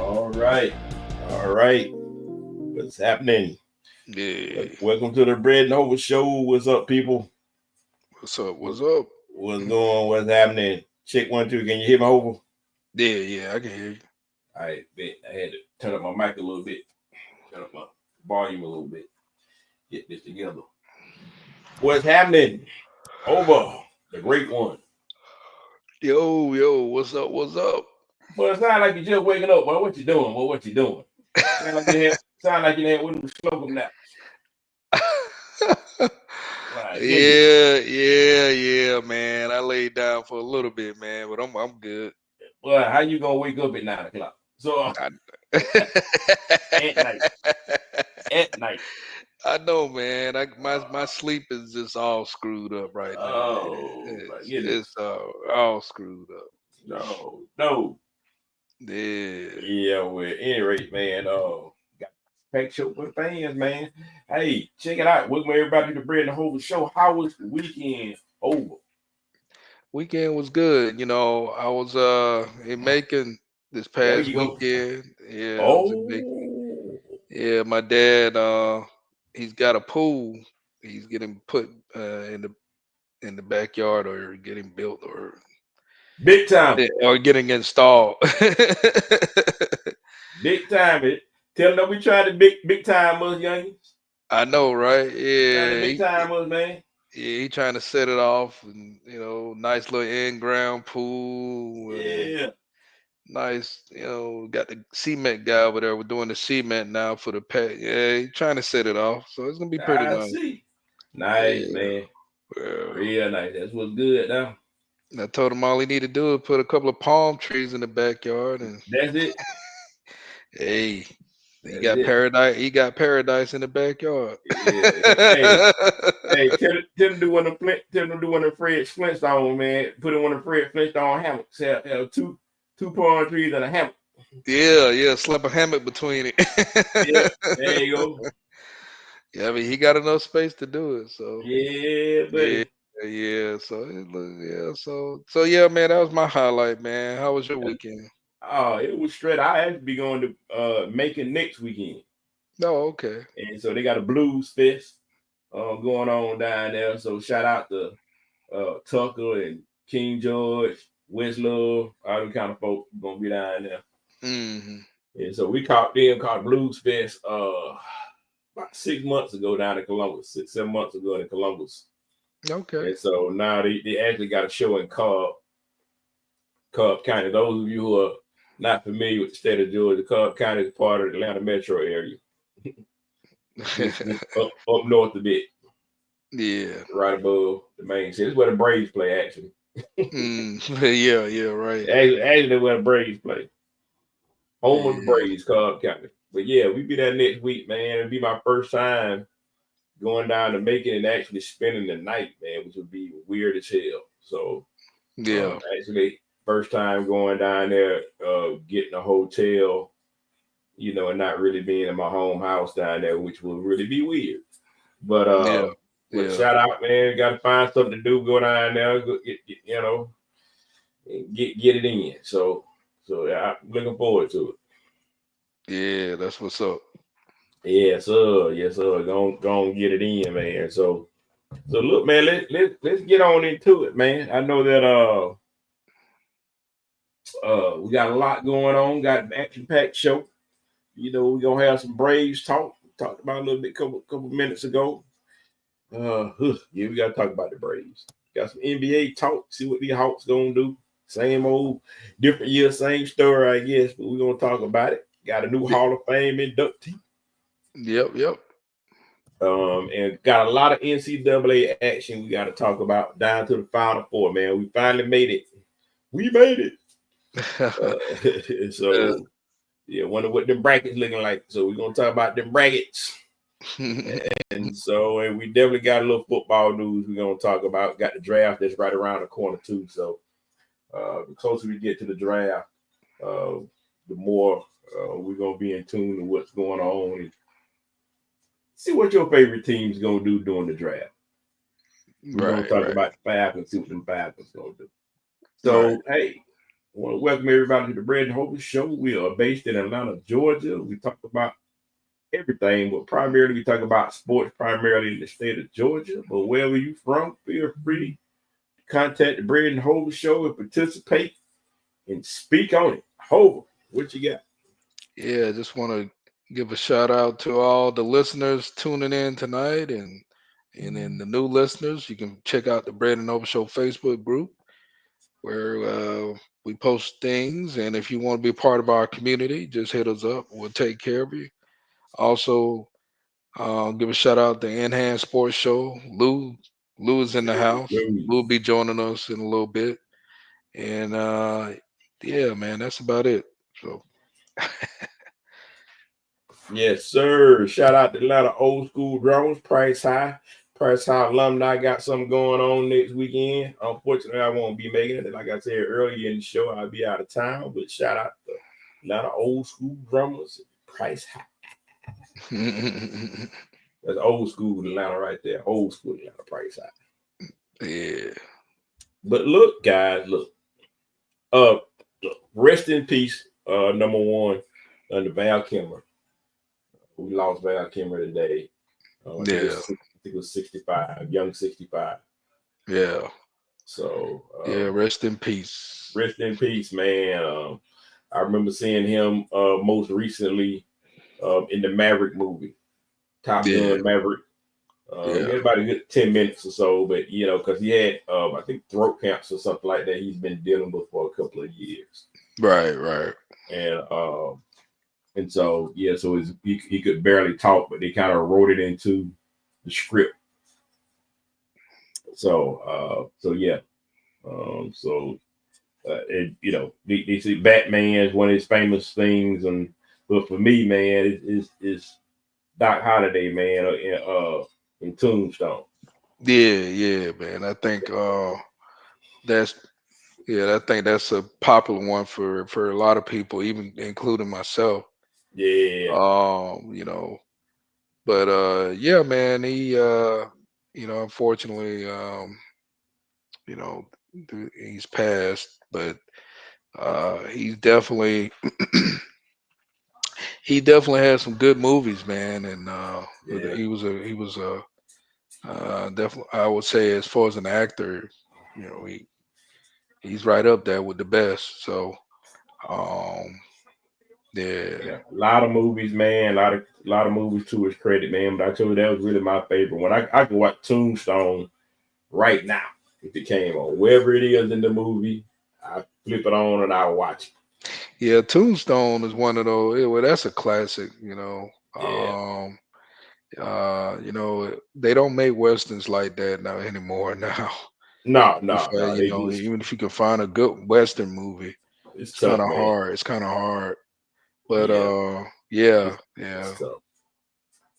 All right. What's happening? Yeah. Welcome to the Bread and Hope Show. What's up, people? What's up? What, What's up? what's going? What's happening? Check 1 2. Can you hear me, Hope? Yeah, I can hear you. All right, bet. I had to turn up my mic a little bit, turn up my volume a little bit. Get this together. What's happening? Over the great one. Yo, what's up? What's up? Well, it sounds like you're just waking up, boy. What you doing? Well, what you doing? Sound like you had one of them slocum naps. Right, didn't it? yeah, man. I laid down for a little bit, man, but I'm good. Well, how you gonna wake up at 9 o'clock? So I, at night, at night. I know, man. My sleep is just all screwed up right now, man. Oh my goodness. It's all screwed up. No. Yeah. Yeah, well, at any rate, man, got packed show with fans, man. Hey, check it out. Welcome everybody to the Bread and the Hope Show. How was the weekend over? Weekend was good. I was in Macon this There past you go. weekend. Yeah, I was in Macon. Oh, Yeah, my dad he's got a pool. He's getting put in the backyard or getting built big time. or getting installed. Big time. It. Tell them we trying to big time us, youngins. I know, right? Trying to Yeah, big time us, man. he trying to set it off and nice little in-ground pool and Yeah. nice, got the cement guy over there. We're doing the cement now for the pet. Yeah, he trying to set it off. So it's gonna be pretty I nice. see. Nice, Yeah. man. Yeah. Real nice. That's what's good now. And I told him all he need to do is put a couple of palm trees in the backyard and That's it. hey, he That's got it. paradise. He got paradise in the backyard. Yeah. Hey, tell them do one of tell them do one of Fred Flintstone, man. Put in one of Fred Flintstone hammocks. Have two palm trees and a hammock. Yeah, slap a hammock between Yeah, it. there you go. Yeah, I mean he got enough space to do it. So Yeah, yeah, buddy. yeah. So yeah, so yeah, man, that was my highlight, man. How was your weekend? Oh, it was straight. I actually be going to Macon next weekend, Oh, okay. and so they got a blues fest going on down there. So shout out to Tucker and King George, West Love, all them kind of folk gonna be down there. Hmm. And so we caught Blues Fest about 6 months ago down in Columbus, 7 months ago in Columbus. Okay. And so now they actually got a show in Cobb County. Those of you who are not familiar with the state of Georgia, Cobb County is part of the Atlanta metro area. Just up north a bit, Yeah. right above the main city. It's where the Braves play, actually. Yeah, right. Actually, where the Braves play. Home of the Yeah. Braves, Cobb County. But yeah, we be there next week, man. It'll be my first time going down to Macon and actually spending the night, man, which would be weird as hell. So Yeah. actually, first time going down there, getting a hotel, and not really being in my home house down there, which will really be weird. But Yeah. Yeah. shout out, man. Got to find something to do. Go down there, go get it in. So yeah, I'm looking forward to it. Yeah, that's what's up. Yes, sir. Yes, sir. Go and get it in, man. So look, man. Let's get on into it, man. I know that we got a lot going on. Got an action packed show. We're gonna have some Braves talk. We talked about a little bit couple minutes ago. Yeah, we gotta talk about the Braves. Got some NBA talk. See what the Hawks gonna do. Same old, different year, same story, I guess. But we're gonna talk about it. Got a new Hall of Fame inductee. Yep. And got a lot of NCAA action we got to talk about down to the Final Four, man. We finally made it. We made it. So yeah, wonder what them brackets looking like. So we're gonna talk about them brackets. And we definitely got a little football news we're gonna talk about. Got the draft that's right around the corner too. So the closer we get to the draft, the more we're gonna be in tune to what's going on and see what your favorite team's gonna do during the draft. We're gonna talk about the Falcons, see what them Falcons gonna do. So hey, I want to welcome everybody to the Braden Hope Show. We are based in Atlanta, Georgia. We talk about everything, but primarily we talk about sports, primarily in the state of Georgia. But wherever you from, feel free to contact the Braden Hope Show and participate and speak on it. Hope, what you got? Yeah, I just want to give a shout out to all the listeners tuning in tonight, and then the new listeners. You can check out the Braden Hope Show Facebook group where we post things, and if you want to be a part of our community, just hit us up. We'll take care of you. Also, give a shout out to Enhanced Sports Show. Lou is in the house. Lou will be joining us in a little bit. And yeah, man, that's about it. So yes, sir. Shout out to Atlanta Old School Drones, Price High. Price High alumni got something going on next weekend. Unfortunately, I won't be making it. Like I said earlier in the show, I'll be out of town. But shout out to Atlanta Old School Drummers, Price High. That's old school Atlanta right there. Old school Atlanta, Price High. Yeah. But look, guys, look. Rest in peace. Number one, under Val Kilmer. We lost Val Kilmer today. I think it was 65, young 65. Yeah. So rest in peace. Rest in peace, man. I remember seeing him most recently in the Maverick movie, Top Gun Maverick. He had about a good 10 minutes or so, but because he had I think throat cancer or something like that he's been dealing with for a couple of years. Right. And so he could barely talk, but they kind of wrote it into the script. They see Batman is one of his famous things, but for me, man, it's Doc Holliday, man, in Tombstone. Yeah, man. I think that's a popular one for a lot of people, even including myself. Yeah. But yeah, man, he unfortunately he's passed, but he's definitely he definitely had some good movies, man, and he was definitely, I would say, as far as an actor, he's right up there with the best. So a lot of movies, man, a lot of movies to his credit, man. But I told you that was really my favorite one. I can watch Tombstone right now if it came on, wherever it is in the movie. I flip it on and I watch it. Yeah, Tombstone is one of those. Well, that's a classic. They don't make westerns like that now anymore. Now, no. Even if you can find a good western movie, it's kind of hard. It's kind of hard. But yeah.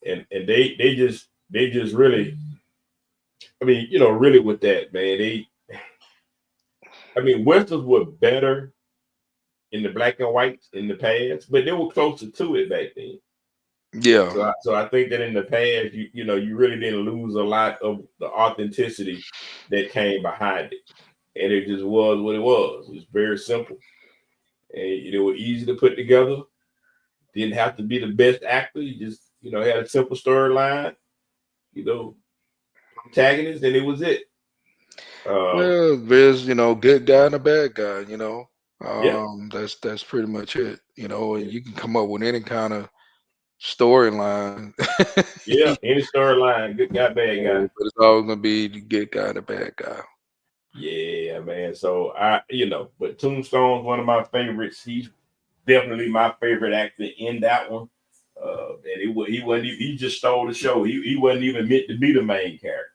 And they just really, I mean, really with that, man, westerns were better in the black and whites in the past, but they were closer to it back then. Yeah. So I think that in the past, you really didn't lose a lot of the authenticity that came behind it, and it just was what it was. It was very simple, and it was easy to put together. Didn't have to be the best actor. You just had a simple storyline, protagonist, and it was it. Well, there's good guy and a bad guy. That's pretty much it. And you can come up with any kind of storyline. Any storyline, good guy, bad guy. But it's always gonna be the good guy and the bad guy. Yeah, man. So but Tombstone's one of my favorites. He's definitely my favorite actor in that one. He wasn't he just stole the show. He wasn't even meant to be the main character.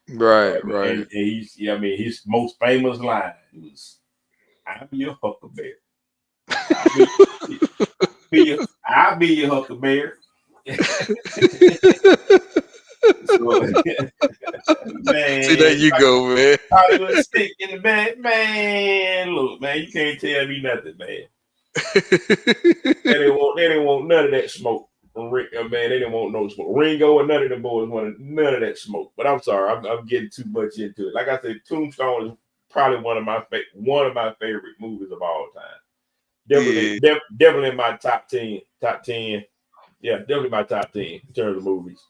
Right, And he's his most famous line was, "I'm your Huckleberry. I'll be, I'll be your Huckleberry." So, See, there man, you go, man. Hollywood stick in the bed, man. Look, man, you can't tell me nothing, man. They didn't want none of that smoke. Man, they didn't want no smoke. Ringo and none of them boys wanted none of that smoke. But I'm sorry, I'm getting too much into it. Like I said, Tombstone is probably one of my favorite movies of all time. Definitely in my top 10. Top 10. Yeah, definitely my top 10 in terms of movies.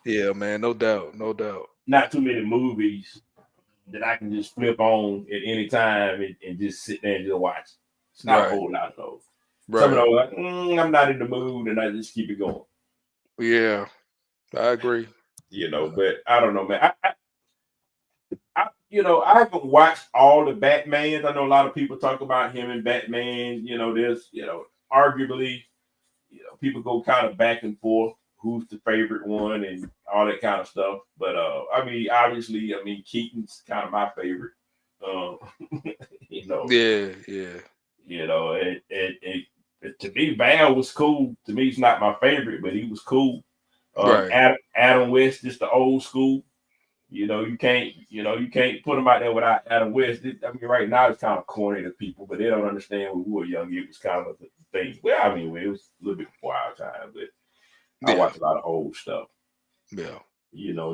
Yeah, man, no doubt, no doubt. Not too many movies that I can just flip on at any time and just sit there and just watch. It's not a whole lot of those. Right. Some of those, like, I'm not in the mood, and I just keep it going. Yeah, I agree. But I don't know, man. I haven't watched all the Batmans. I know a lot of people talk about him and Batman. There's, arguably, people go kind of back and forth who's the favorite one and all that kind of stuff. But obviously, Keaton's kind of my favorite. Yeah. To me, Val was cool. To me, he's not my favorite, but he was cool. Right. Adam West, just the old school. You can't put him out there without Adam West. Right now it's kind of corny to people, but they don't understand when we were young. It was kind of the thing. Well, it was a little bit before our time, but I watch a lot of old stuff. Yeah.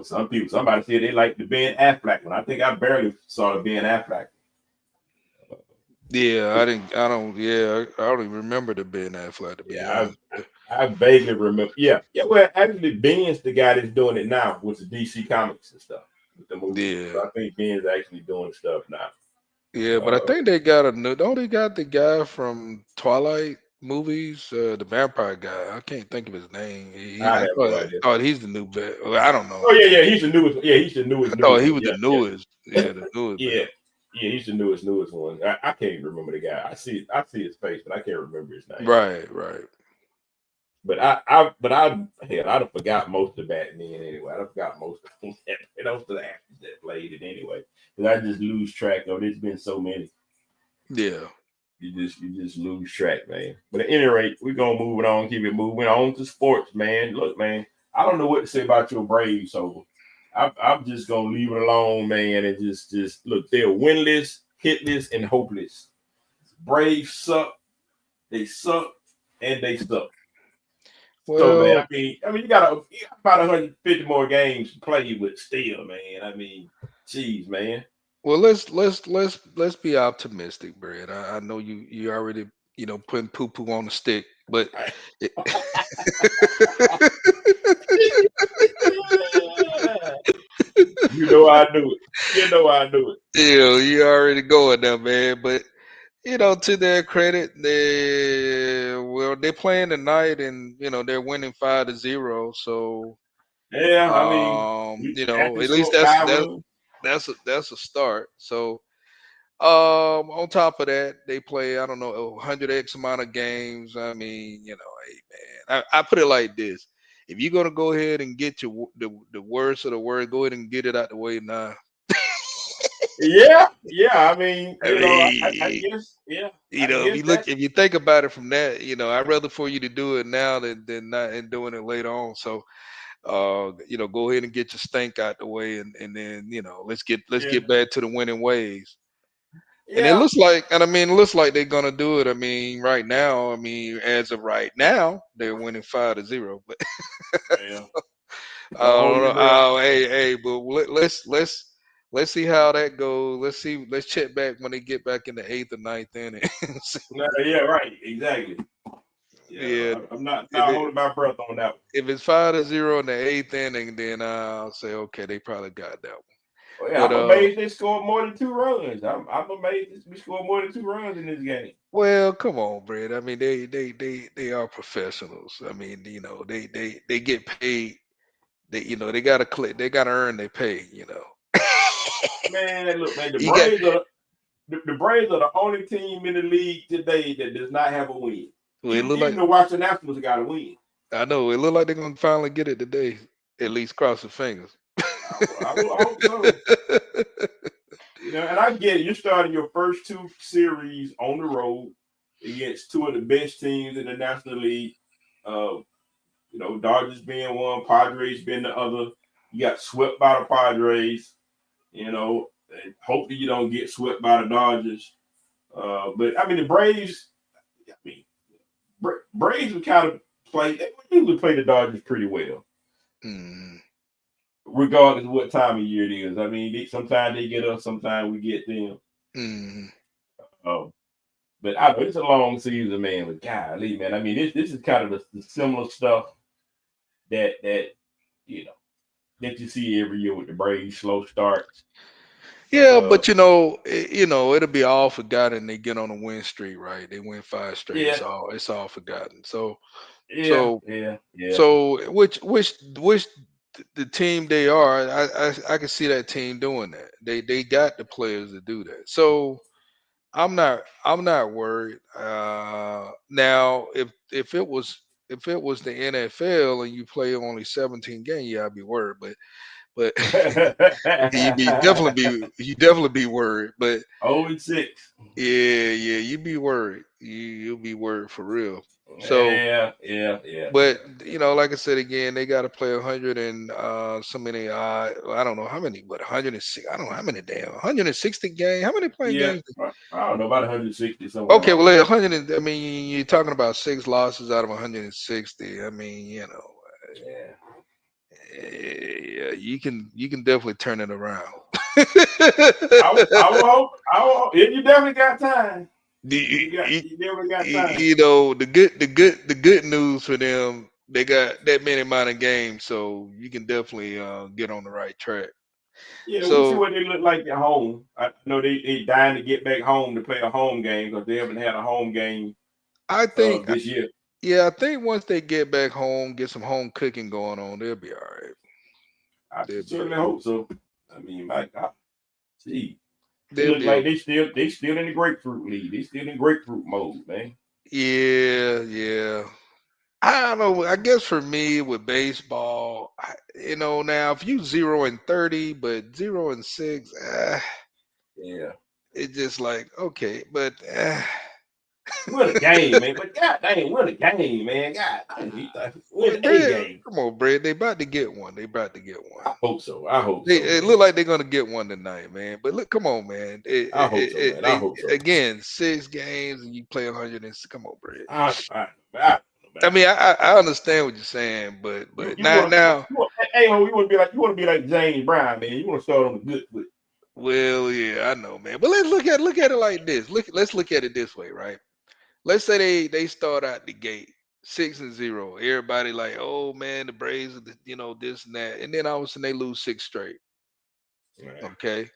Somebody said they like the Ben Affleck one. I think I barely saw the Ben Affleck. Yeah, I don't even remember the Ben Affleck, to be honest. I vaguely remember. Yeah. Well, actually, Ben's the guy that's doing it now with the DC Comics and stuff. With the movie. Yeah. So I think Ben's actually doing stuff now. Yeah, but I think they got they got the guy from Twilight movies, the vampire guy. I can't think of his name. I thought he's the new vet. Well, I don't know. Oh yeah, he's the newest. Yeah, he's the newest. I thought he was the newest. Yeah, the newest. Yeah, he's the newest one. I can't remember the guy. I see his face, but I can't remember his name. Right. But I'd have forgot most of the Batman anyway. I forgot most of the actors that played it anyway. Because I just lose track of it. There's been so many. Yeah. You just lose track, man. But at any rate, we're gonna move it on, keep it moving on to sports, man. Look, man, I don't know what to say about your Braves, so I'm just gonna leave it alone, man, and just look. They're winless, hitless, and hopeless. Braves suck. They suck, and they suck. Well, so man, you got about 150 more games to play with still, man. Geez, man. Well, let's be optimistic, Brad. I know you already putting poo poo on the stick, but you know I knew it. Yeah, you already going there, man. But to their credit, they're playing tonight, and they're winning 5-0. So yeah, at least that's a start. So on top of that, they play, I don't know, 100x amount of games. Hey man, I put it like this: if you're gonna go ahead and get the worst of the word, go ahead and get it out the way now. Yeah. I guess, yeah. If you think about it from that, I'd rather for you to do it now than not and doing it later on. So go ahead and get your stink out the way, and then let's get back to the winning ways. Yeah. And it looks like they're gonna do it. Right now, as of right now, they're winning 5-0. But yeah. But let's see how that goes. Let's check back when they get back in the 8th or 9th inning. Yeah, right, exactly. Yeah, I'm not holding my breath on that one. If it's 5-0 in the 8th inning, then I'll say okay, they probably got that one. Well, yeah, I'm amazed they scored more than 2 runs. I'm amazed we scored more than 2 runs in this game. Well, come on, Brad. They are professionals. They get paid. They gotta earn their pay. Man, look, man, the You got Braves are the Braves are the only team in the league today that does not have a win. well, it look Even like the Washington Nationals got a win. I know it look like they're gonna finally get it today. At least cross the fingers. I hope so. And I get it. You're starting your first two series on the road against two of the best teams in the National League. Uh, Dodgers being one, Padres being the other. You got swept by the Padres. And hopefully you don't get swept by the Dodgers. But I mean, the Braves. I mean, Braves would kind of play. They usually play the Dodgers pretty well, regardless of what time of year it is. I mean, sometimes they get us, sometimes we get them. But I know it's a long season, man. But golly, man, I mean, this is kind of the similar stuff that that you see every year with the Braves, slow starts. Yeah, but it'll be all forgotten. They get on a win streak, right? They win 5 straight. Yeah, It's all forgotten. So yeah, so yeah, yeah. so which the team they are, I can see that team doing that. They got the players to do that. So I'm not worried. Now if it was the NFL and you play only 17 games, yeah, I'd be worried. But you definitely be worried. But 0-6. yeah, you'd be worried. You'll be worried for real. So, Yeah. but like I said again, they got to play 100 and so many. I don't know how many, but 106. I don't know how many. Damn, 160 games. How many playing Yeah, games? I don't know, about 160 somewhere Okay, around well, there. 100. I mean, you're talking about 6 losses out of 160. I mean, Yeah. yeah, you can definitely turn it around. I will hope. If you definitely got time. The- You definitely got time. the good news for them, they got that many amount of games, so you can definitely get on the right track. Yeah, we'll see So what they look like at home. I know they dying to get back home to play a home game because they haven't had a home game I think, this year. yeah, I think once they get back home, get some home cooking going on, they'll be all right. I They'll be all certainly right. hope so. I mean, my God, see, it They'll looks be like okay. they still in the grapefruit league. They still in grapefruit mode, man. Yeah. I don't know. I guess for me with baseball, now if you 0-30, but 0-6, Yeah. it's just like okay, but Win a game, man. But God dang, win a game, man. God dang, win well, a Brad, game. come on, Brad. They about to get one. They about to get one. I hope so. I hope They so, it man. look like they're gonna get one tonight, man. But look, come on, man. I hope so, man. I They hope so. again 6 games and you play 100 and come on, Brad. I Man. mean, I understand what you're saying, but You want now, hey ho, you want to be like James Brown, man. You want to start on the good foot. well, yeah, I know, man. But let's look at it like this. Let's look at it this way, right? Let's say they start out the gate 6-0. Everybody like, oh man, the Braves, this and that, and then all of a sudden they lose 6 straight. Right. Okay,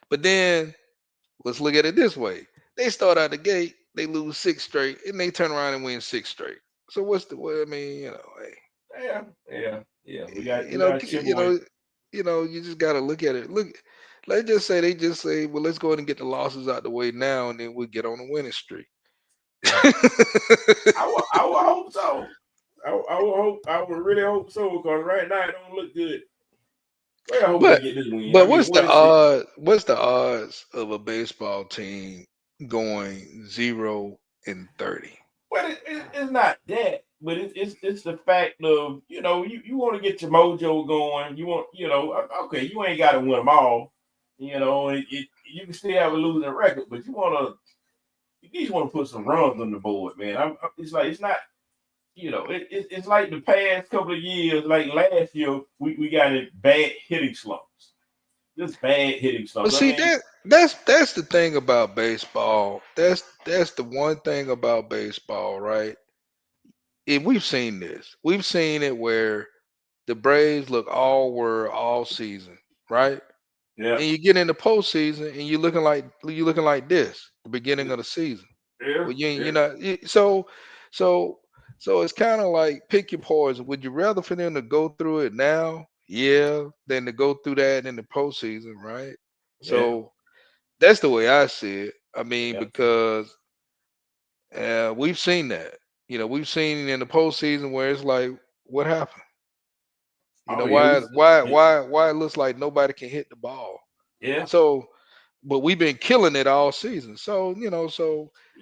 but then let's look at it this way. They start out the gate, they lose 6 straight, and they turn around and win 6 straight. So what's the what I mean, hey, Yeah. We you got know, to chip you away. know, you just gotta look at it. Look, let's just say they just say, well, let's go ahead and get the losses out the way now, and then we'll get on a winning streak. I will hope so. I will hope. I would really hope so because right now it don't look good. Well, I hope we But get this win. I but mean, what's the 1-6. odds? What's the odds of a baseball team going 0-30? Well, it's not that, but it's the fact of you want to get your mojo going. You want okay, you ain't got to win them all. You can still have a losing record, but you just want to put some runs on the board, man. It's like it's not. It's like the past couple of years, like last year, we got in bad hitting slumps. Just bad hitting But slumps. I see mean, that's the thing about baseball. That's the one thing about baseball, right? And we've seen this. We've seen it where the Braves look all were all season, right? yeah, And you get in the postseason and you're looking like this, the beginning of the season. yeah, Well, you ain't- yeah. you're not so so it's kind of like pick your poison. Would you rather for them to go through it now, yeah, than to go through that in the postseason, right? So that's the way I see it. I mean, Yeah. because we've seen that. We've seen in the postseason where it's like, what happened? Oh yeah, Why it looks like nobody can hit the ball. yeah. So, but we've been killing it all season. So, You I got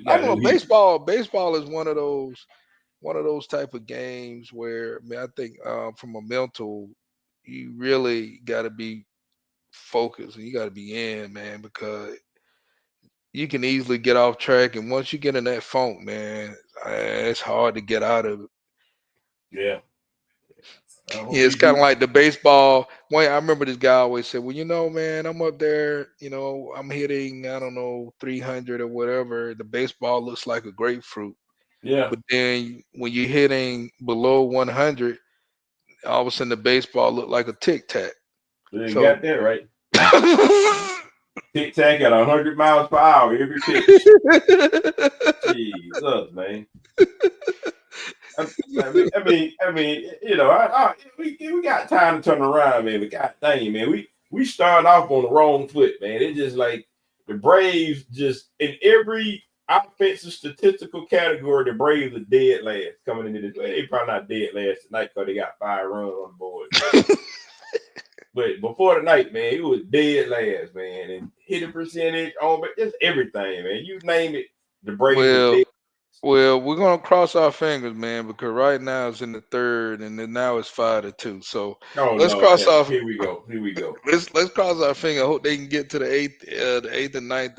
don't know. new heat. Baseball is one of those type of games where, I mean, I think from a mental, you really got to be focused and you got to be in, man, because you can easily get off track. And once you get in that funk, man, it's hard to get out of it. Yeah. I hope Yeah, it's we kind of do. like the baseball. I remember this guy always said, "Well, man, I'm up there. I'm hitting, I don't know, 300 or whatever. The baseball looks like a grapefruit, Yeah. but then when you're hitting below 100, all of a sudden the baseball look like a tic tac." So you So, got that right. Tic tac at 100 miles per hour every pitch. Jesus, man. I mean, we got time to turn around, man. But god dang, man, we started off on the wrong foot, man. It's just like the Braves just in every offensive statistical category, the Braves are dead last coming into this. Well, they probably not dead last tonight because they got 5 runs on the board. But before the night, man, it was dead last, man, and hitting percentage on, but just everything, man. You name it, the Braves are well, dead. well, we're gonna cross our fingers, man, because right now it's in the third, and then now it's 5-2. So Oh let's Lord, cross off. here we go. Here we go. Let's cross our finger. Hope they can get to the eighth and ninth.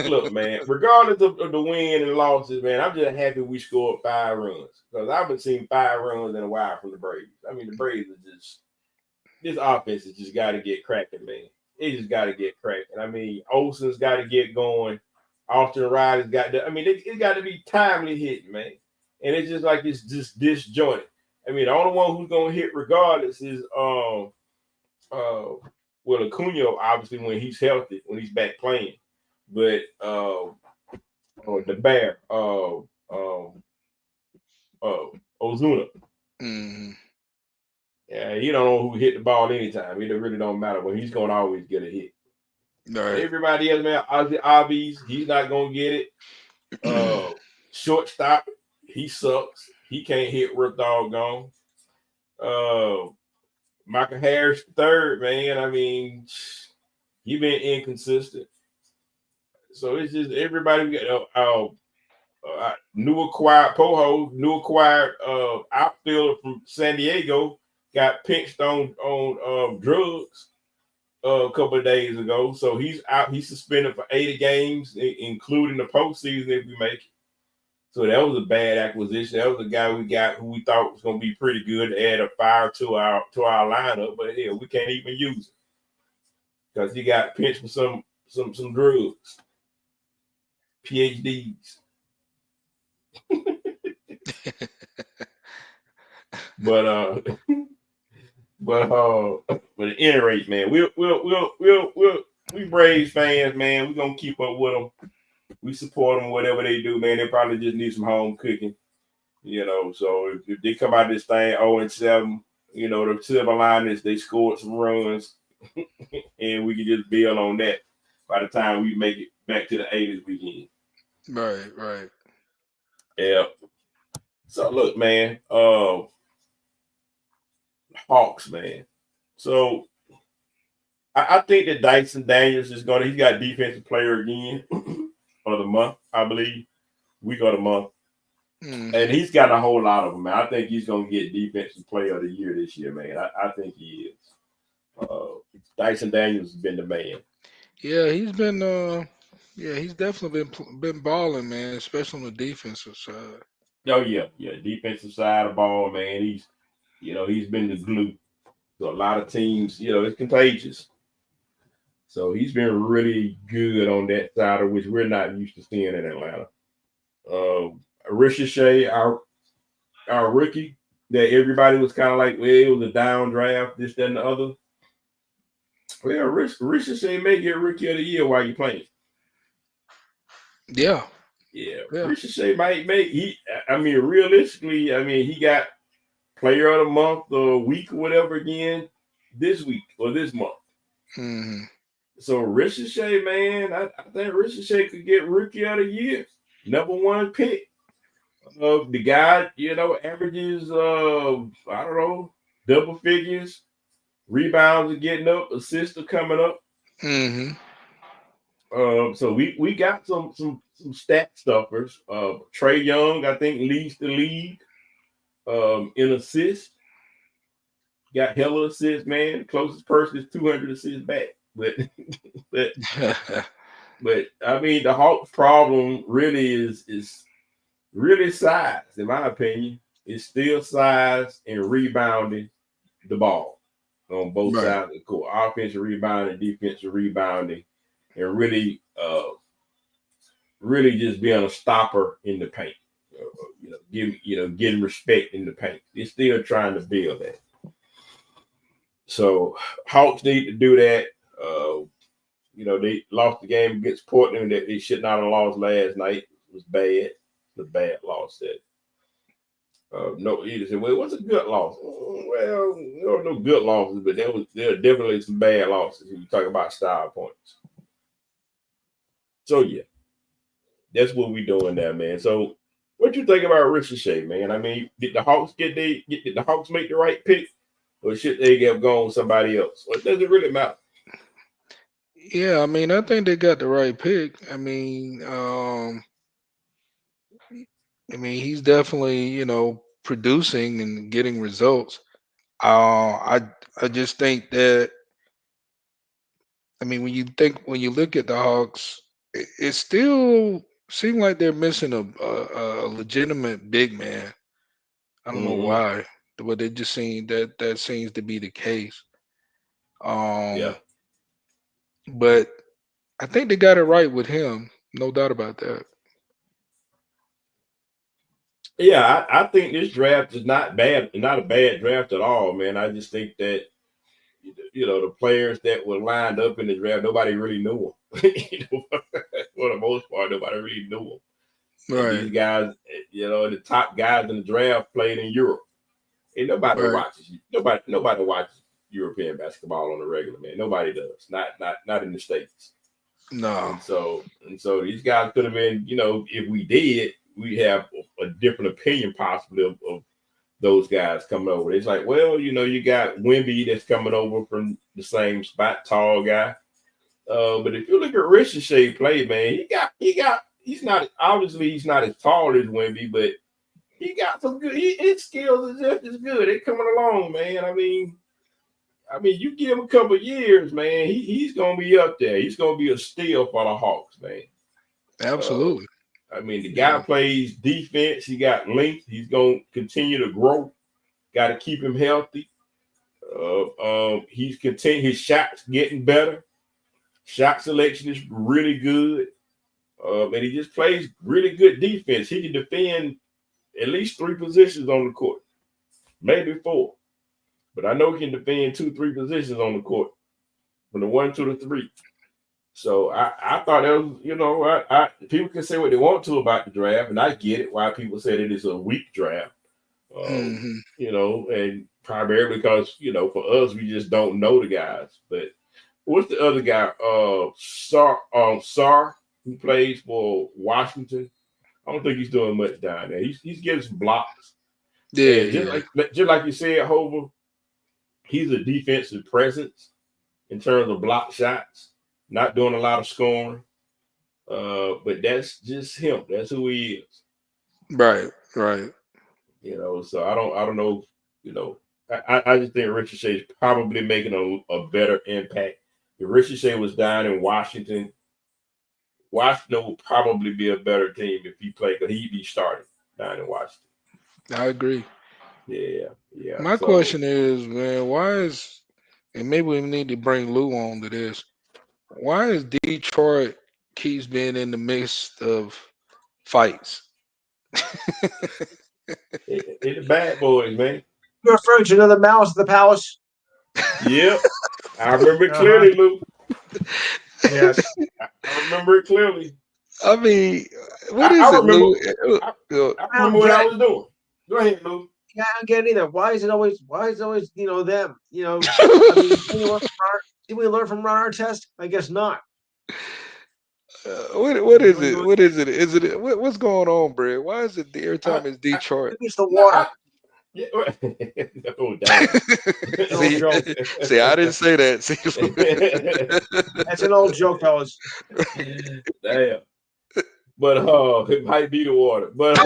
Look, man, regardless of the win and losses, man, I'm just happy we scored 5 runs because I haven't seen 5 runs in a while from the Braves. I mean, the Braves are just this offense has just got to get cracking, man. It just got to get cracking. I mean, Olsen's got to get going. Austin Riley's got to. I mean, it got to be timely hitting, man. And it's just like it's just disjointed. I mean, the only one who's gonna hit regardless is well, Acuna, obviously when he's healthy, when he's back playing. But the Bear, Ozuna. Mhm. Yeah, you don't know who hit the ball anytime. It really don't matter, but he's gonna always get a hit. All right. Everybody else, man, Ozzy Albies, he's not gonna get it. Shortstop, he sucks. He can't hit worth doggone. Michael Harris third, man. I mean, he been inconsistent. So it's just everybody. We got new acquired outfielder from San Diego got pinched on drugs a couple of days ago. So he's out. He's suspended for 80 games, including the postseason if we make it. So that was a bad acquisition. That was a guy we got who we thought was going to be pretty good to add a fire to our lineup, but hell, we can't even use it because he got pinched for some drugs, PhDs. But but at any rate, man, we Braves fans, man. We're gonna keep up with them. We support them, whatever they do, man. They probably just need some home cooking, So if they come out of this thing 0-7, the silver line is they scored some runs, and we can just build on that by the time we make it back to the 80s weekend. Right. Yeah. So look, man, Hawks, man. So I think that Dyson Daniels he's got defensive player again of the month, I believe. Week of the month. Mhm. And he's got a whole lot of them, man. I think he's gonna get defensive player of the year this year, man. I think he is. Dyson Daniels has been the man. Yeah, he's been. He's definitely been balling, man, especially on the defensive side. Oh yeah. Defensive side of the ball, man. He's been the glue. So a lot of teams, it's contagious. So he's been really good on that side, of which we're not used to seeing in Atlanta. Ricochet, our rookie, that everybody was kind of like, well, it was a down draft, this, that, and the other. Well, Ricochet may get rookie of the year while you playing. Yeah. Ricochet might make. Realistically, he got player of the month or week or whatever again this week or this month. Mm-hmm. So Ricochet, man, I think Ricochet could get Rookie of the Year, #1 pick. The guy, averages I don't know, double figures, rebounds are getting up, assists are coming up. Mm-hmm. So we got some stat stuffers. Trae Young, I think, leads the league in assists. Got hella assists, man. Closest person is 200 assists back. But but but I mean, the Hawks' problem really is really size, in my opinion. It's still size and rebounding the ball on both Right. sides of the court. Offensive rebounding, defensive rebounding, and really just being a stopper in the paint. Getting respect in the paint. They're still trying to build that. So Hawks need to do that. They lost the game against Portland that they should not have lost last night. It was bad. It was a bad loss. No, either said, well, it was a good loss. Well, there were no good losses, but there are definitely some bad losses when you talk about style points. So yeah, that's what we're doing now, man. So what you think about Ricochet, man? I mean, did the Hawks did the Hawks make the right pick, or should they have gone with somebody else? Or does it really matter? Yeah, I mean, I think they got the right pick. I mean, he's definitely, producing and getting results. I just think that, I mean, when you look at the Hawks, it still seems like they're missing a legitimate big man. I don't know Mm-hmm. why, but it just seems that seems to be the case. Yeah. But I think they got it right with him, no doubt about that. Yeah, I think this draft is not bad, not a bad draft at all, man. I just think that the players that were lined up in the draft, nobody really knew them. For the most part, nobody really knew them. And Right, these guys, the top guys in the draft played in Europe. And nobody right. watches nobody watches European basketball on the regular, man. Nobody does. Not in the States. No, And so these guys could have been, if we did, we'd have a different opinion possibly of those guys coming over. It's like, well, you got Wemby that's coming over from the same spot, tall guy. But if you look at Ricochet play, man, he's not as tall as Wemby, but he got some good. His skills is just as good. They're coming along, man. I mean, you give him a couple of years, man. He's gonna be up there. He's gonna be a steal for the Hawks, man. absolutely. The guy plays defense. He got length. He's gonna continue to grow. Got to keep him healthy. His shots getting better. Shot selection is really good. And he just plays really good defense. He can defend at least 3 positions on the court, maybe 4. But I know he can defend 2-3 positions on the court, from the 1 to the 3. So I thought that was, people can say what they want to about the draft, and I get it why people said it is a weak draft. Hmm. And primarily because, for us, we just don't know the guys. But what's the other guy? Sar, who plays for Washington. I don't think he's doing much down there. He's getting some blocks. Yeah, And yeah. just like you said, Hova, he's a defensive presence in terms of block shots, not doing a lot of scoring. But that's just him. That's who he is. Right, right. So I don't know. I just think Ricochet is probably making a better impact. If Ricochet was down in Washington would probably be a better team if he played, because he'd be starting down in Washington. I agree. Yeah. My So question is, man, and maybe we need to bring Lou on to this. Why is Detroit keeps being in the midst of fights? it's the bad boys, man. You're referring to another mouse in the palace? Yep. I remember it clearly, Lou. Yes. I remember it clearly. I mean, what is I it, remember, Lou? I remember what I was doing. Go ahead, Lou. Yeah, I don't get it either. Why is it always them? I mean, anyone smart, Did we learn from Ron Artest? I guess not. What is it? What is it? Is it what's going on, Brad? Why is it every time it's Detroit? Maybe it's the water. Yeah. Oh, damn. see, I didn't say that. See, That's an old joke, fellas. Damn. But it might be the water. But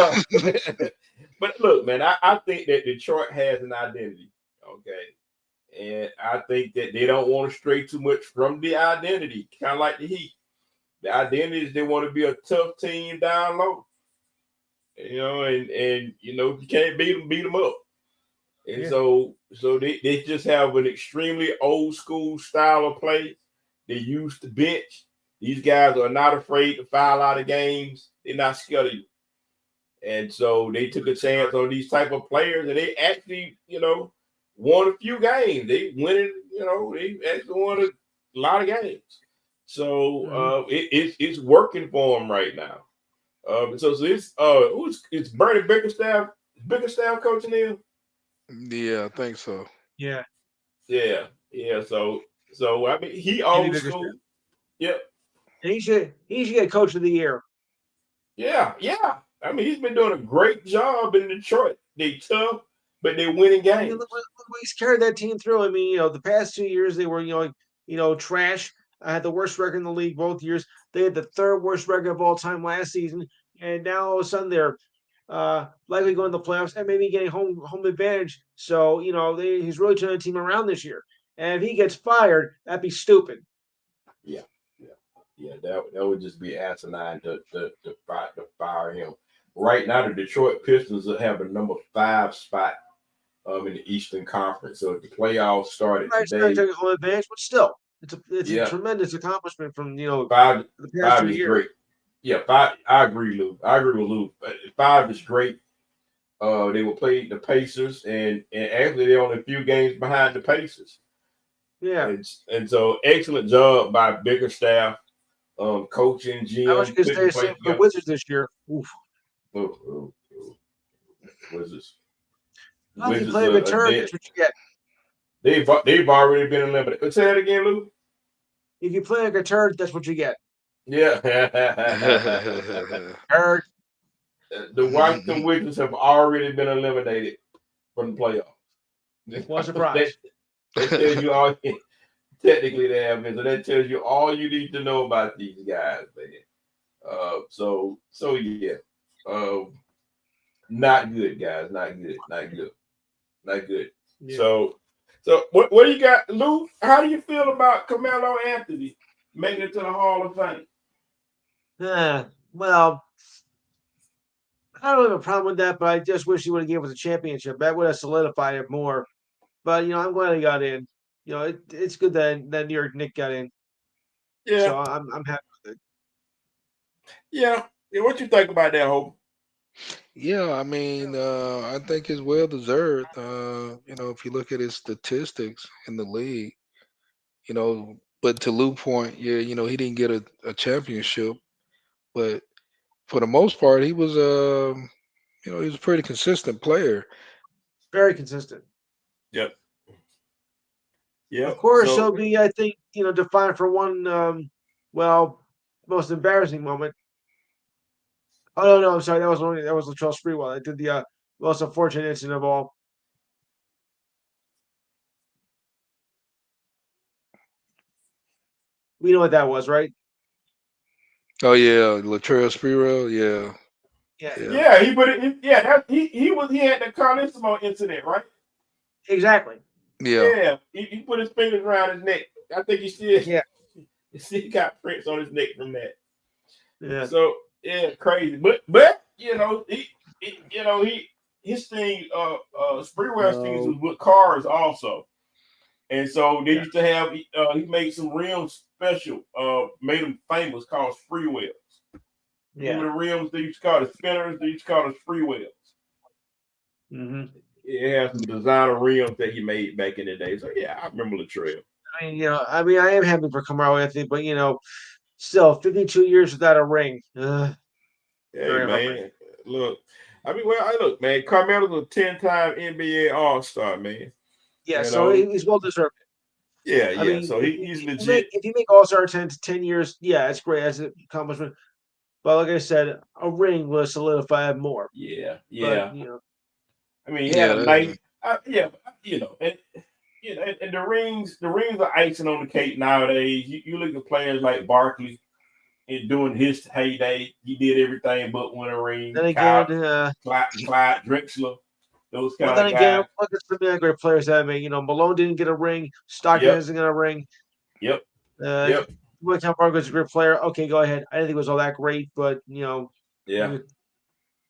but look, man, I think that Detroit has an identity. Okay. And I think that they don't want to stray too much from the identity, kind of like the Heat. The identity is they want to be a tough team down low. You know, and you know, if you can't beat them up. And so they just have an extremely old school style of play. They use the bench. These guys are not afraid to foul out of games. They're not scared of you. And so they took a chance on these type of players, and they actually, you know, won a few games. They actually won a lot of games. So it's working for them right now. So it's Bernie Bickerstaff coaching them? Yeah, I think so. Yeah. So I mean, he old school. Yep. And he should get coach of the year. Yeah. I mean, he's been doing a great job in Detroit. They tough, but they're winning games. I mean, look, he's carried that team through. I mean, you know, the past 2 years they were, trash. I had the worst record in the league both years. They had the third worst record of all time last season, and now all of a sudden they're likely going to the playoffs and maybe getting home advantage. So he's really turning the team around this year. And if he gets fired, that'd be stupid. Yeah, that would just be asinine to fire him. Right now, the Detroit Pistons have a number 5 spot in the Eastern Conference. So if the playoffs started today, taking home advantage, but still, it's a tremendous accomplishment from the past 2 is years. great. Yeah, 5. I agree, Lou. I agree with Lou. 5 is great. They will play the Pacers, and actually they're only a few games behind the Pacers. Yeah, and so excellent job by Bickerstaff, coaching, GM. I wish you could stay safe for the Wizards this year. Oof. Wizards. Well, if you play a return, that's what you get. They've already been eliminated. Say that again, Lou. If you play like a turd, that's what you get. Yeah. Turd. The Washington Wizards have already been eliminated from the playoffs. What a surprise. That tells you all. Technically, they have been. So that tells you all you need to know about these guys, man. So yeah. Not good, guys. Not good. Yeah. So what do you got, Lou? How do you feel about Carmelo Anthony making it to the Hall of Fame? Well, I don't have a problem with that, but I just wish he would have given us a championship. That would have solidified it more. But I'm glad he got in. It's good that New York Knicks got in. Yeah. So I'm happy with it. Yeah. What you think about that, Hope? Yeah, I mean, I think it's well deserved. If you look at his statistics in the league, but to Lou's point, he didn't get a championship, but for the most part, he was he was a pretty consistent player. Very consistent. Yep. Yeah. Of course, he'll be, I think, defined for one, most embarrassing moment. Oh no, I'm sorry. That was Latrell Sprewell. I did the most unfortunate incident of all. We know what that was, right? Oh yeah, Latrell Sprewell. Yeah. Yeah, he put it. He had the Carlissimo incident, right? Exactly. Yeah. He put his fingers around his neck. I think he still got prints on his neck from that. Yeah. So crazy. But his thing, Sprewell's things was with cars also. And so they used to have he made some rims special, made them famous, called Sprewells. Yeah. The rims they used to call the spinners, they used to call the Sprewells. Mm-hmm. It has some designer rims that he made back in the day. So yeah, I remember Latrell. I am happy for Carmelo Anthony, but still 52 years without a ring. Hey man, look. Look, man, Carmelo's a 10-time NBA All-Star, man. Yeah, so he's well deserved. Yeah, I yeah. mean, So he's legit. if you make All-Star 10 years, yeah, it's great as an accomplishment. But like I said, a ring will solidify it more. Yeah, But yeah. you know, I mean, he had Yeah, a nice, yeah, and and the rings are icing on the cake nowadays. You look at players like Barkley, and during his heyday, he did everything but win a ring. then again, Clyde Drexler, those well, kind then of again, guys. look at some of the great players that I mean. You know, Malone didn't get a ring. Stockton Yep, hasn't got a ring. yep, Uh, yep, Count Parker's a great player. Okay, go ahead. I didn't think it was all that great, but you know, yeah,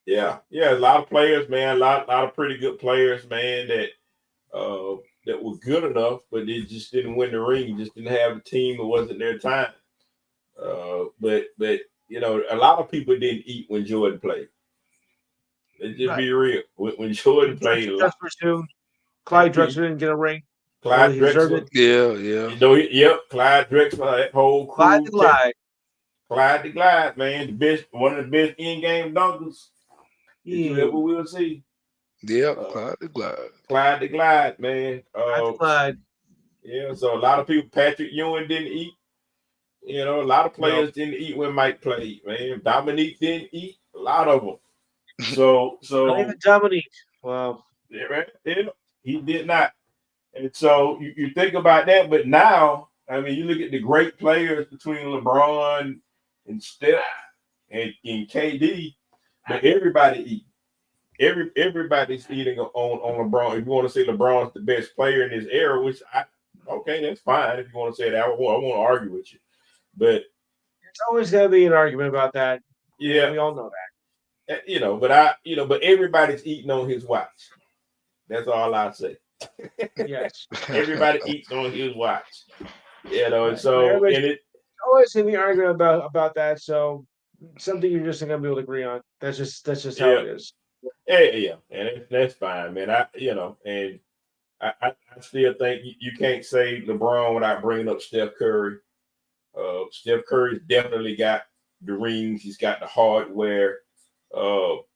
yeah. A lot of players, man. Lot of pretty good players, man. That were good enough, but they just didn't win the ring. Just didn't have the team. It wasn't their time. But a lot of people didn't eat when Jordan played. Let's just right. be real. When Jordan played a lot, Drexler too. Clyde Drexler didn't get a ring. Clyde He deserved Drexler, it. yep, Clyde Drexler, that whole Clyde crew, the Glide. Clyde the Glide, man, one of the best in-game dunkers that you ever will see. Yeah, Clyde the Glide. Clyde the Glide, man. Clyde the Glide. Yeah, so a lot of people, Patrick Ewing didn't eat. A lot of players didn't eat when Mike played, man. Dominique didn't eat. A lot of them. So Not even Dominique. Wow. Yeah, he did not. And so you think about that, but now, I mean, you look at the great players between LeBron and Steph and KD, but everybody eat. Everybody's eating on LeBron. If you want to say LeBron's the best player in this era, okay, that's fine. If you want to say that, I won't argue with you. But it's always going to be an argument about that. Yeah, we all know that. But everybody's eating on his watch. That's all I say. Yes. Everybody eats on his watch. And so it always going to be arguing about that. So something you're just not going to be able to agree on. That's just how it is. Yeah, and that's fine, man. I still think you can't say LeBron without bringing up Steph Curry. Steph Curry's definitely got the rings. He's got the hardware.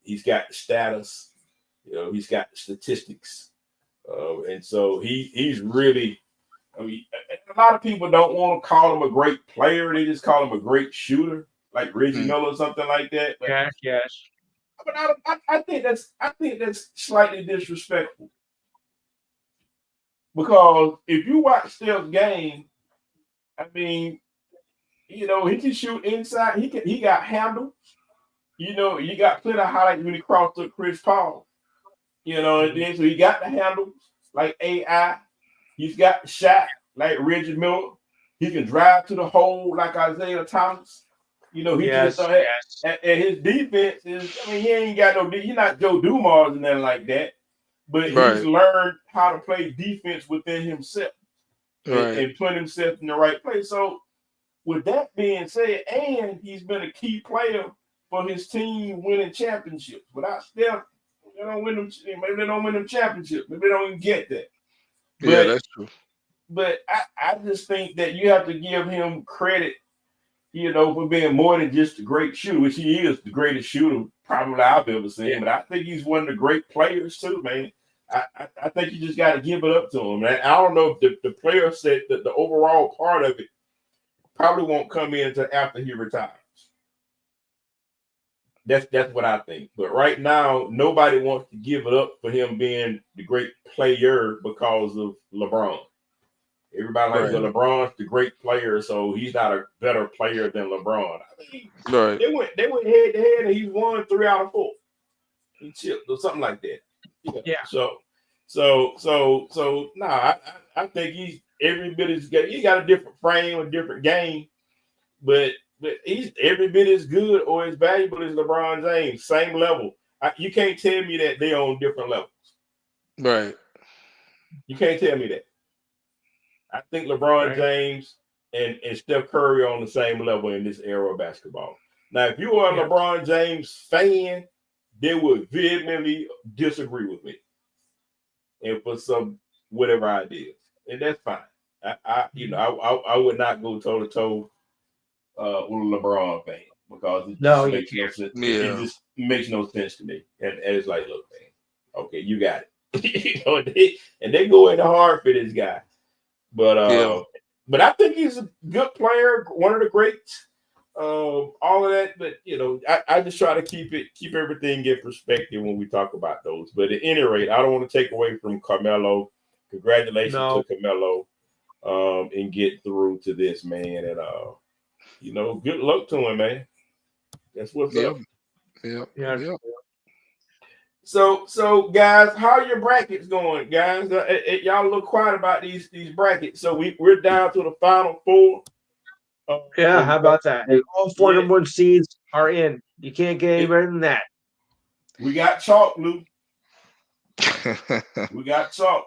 He's got the status. He's got the statistics. And so he's really, I mean, a lot of people don't want to call him a great player. They just call him a great shooter, like Reggie Miller or something like that. But, yes. But I think that's slightly disrespectful. Because if you watch Steph's game, I mean, he can shoot inside. He got handles. You got plenty of highlights when he crossed up Chris Paul. And then so he got the handles like AI. He's got the shot like Reggie Miller. He can drive to the hole like Isaiah Thomas. And his defense is, I mean, he ain't got no, he's not Joe Dumars and nothing like that. But he's learned how to play defense within himself and put himself in the right place. So with that being said, and he's been a key player for his team winning championships. Without Steph, they don't win them. Maybe they don't win them championships. Maybe they don't even get that. That's true. But I just think that you have to give him credit, for being more than just a great shooter, which he is the greatest shooter probably I've ever seen. Yeah. But I think he's one of the great players too, man. I think you just got to give it up to him. Man. I don't know if the player said that the overall part of it probably won't come in until after he retires. That's what I think. But right now, nobody wants to give it up for him being the great player because of LeBron. Everybody likes LeBron's the great player, so he's not a better player than LeBron. I mean, they went head to head, and he won 3 out of 4. He chipped or something like that. Yeah. So I think he's every bit as good. He got a different frame, a different game, but he's every bit as good or as valuable as LeBron James. Same level. You can't tell me that they're on different levels. Right. You can't tell me that. I think LeBron James and Steph Curry are on the same level in this era of basketball. Now, if you are a LeBron James fan, they would vehemently disagree with me and for some whatever ideas, and that's fine. I would not go toe to toe with a LeBron fan because it just makes no sense. It just makes no sense to me, and it's like, look, man, okay, you got it. And they go in hard for this guy. But Yeah. but I think he's a good player, one of the greats. All of that, but I just try to keep everything in perspective when we talk about those. But at any rate, I don't want to take away from Carmelo. Congratulations to No. Carmelo, and get through to this, man. And good luck to him, man. That's what's Yep. up. Yep. Yeah. Yep. So guys, how are your brackets going, guys? Y'all look quiet about these brackets. So we're down to the final four. Yeah, how about that? All four Yeah. number one seeds are in. You can't get any better than that. We got chalk, Lou. We got chalk.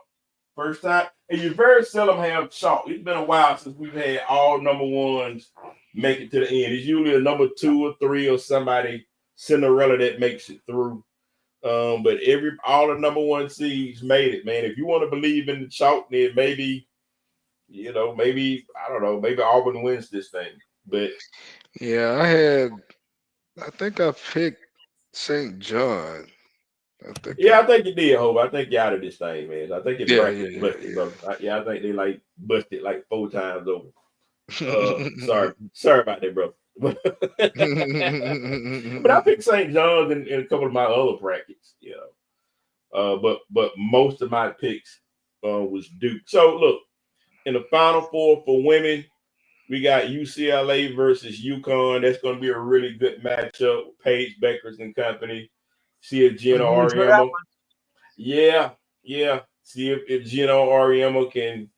First time, and you very seldom have chalk. It's been a while since we've had all number ones make it to the end. It's usually a number 2 or 3 or somebody Cinderella that makes it through. But all the number one seeds made it, man. If you want to believe in the chalk, then maybe I don't know, maybe Auburn wins this thing. But yeah, I think I picked St. John. I think you did, Hope. I think you out of this thing, man. I think it's busted, bro. I think they like busted like 4 times over. Sorry about that, bro. But I picked St. John's in a couple of my other brackets, but most of my picks was Duke. So look, in the Final Four for women, we got UCLA versus UConn. That's going to be a really good matchup. Paige Beckers and company. See if Gino Auriemma. Yeah. See if Gino Auriemma can,